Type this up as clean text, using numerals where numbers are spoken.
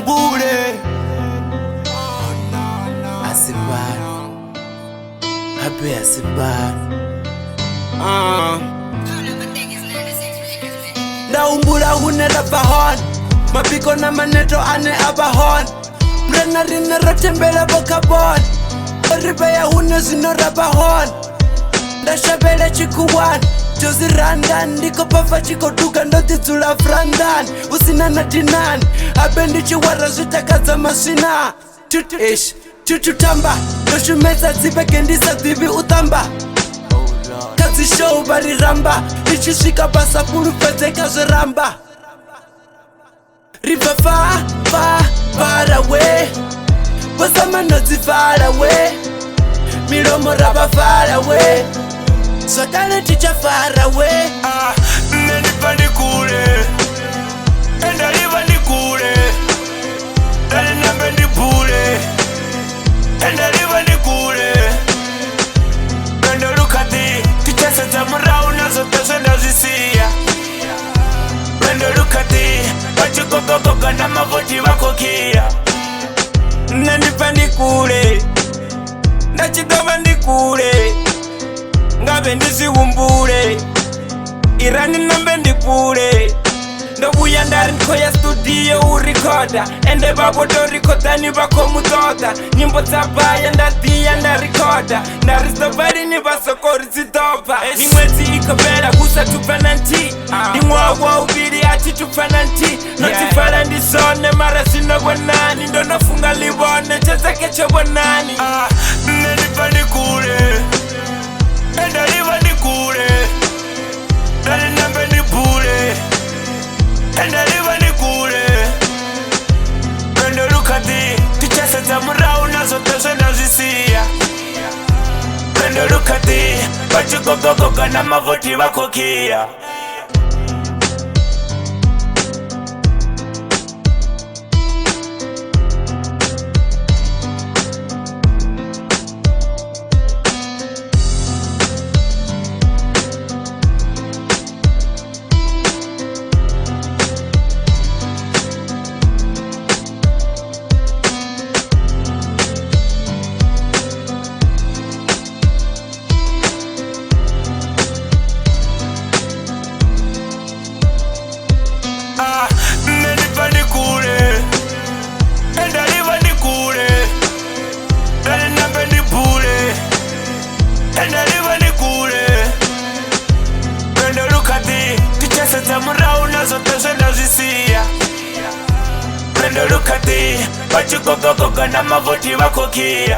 umbule asibani happy asibani Naumbula hunera bahon mapiko na maneto ane abahon mrena rine rotembele bokabon oribeya hune zinora bahon ndashabele chikuwan Jozi randan, ndiko pafa chiko duga ndoti zula frandan Usina na dinan, abendi chiwara zutakaza masina Chuchutamba, noshumeza zibe kendisa zibi utamba Kazi show bari ramba, ichishika basa pulu fete kazo ramba River far away Wasama noti far away Milomo raba far away So dale teacher far away Nenipa nikule Enda liva nikule Dale nambe nipule Enda liva nikule Enda lukati Tichasa za murau nazo tose ndazisia Enda lukati Wachikokokoka na mavoti wakokia Nenipa nikule Ndachidova nikule Ngabe ndisiwumbule Irani nambe ndipule Ndobuya ndari nkoya studio urikoda Ende babo dorikoda nibako mutoda Nyimbo zabaya ndadiya ndarikoda Ndarizobari nibasokori zidoba Ni mwezi ikobera gusa tufananti Ni mwawa ubiri ati tufananti Notifala ndisone mara sinogwa nani Ndo nafunga libone chezake chobo nani Nenipa nikule Enda liva nikule Dale nambe nipule Enda liva nikule Enda lukati Tichasa za murau nazo tose nazisia Enda lukati Wachikokokoka na mavoti wakokia Nenipa nikule Enda liva nikule Dale nambe nipule Enda liva nikule Enda lukati Tichasa za murau nazo tose nazisia Enda lukati Wachikokokoka na mavoti wakokia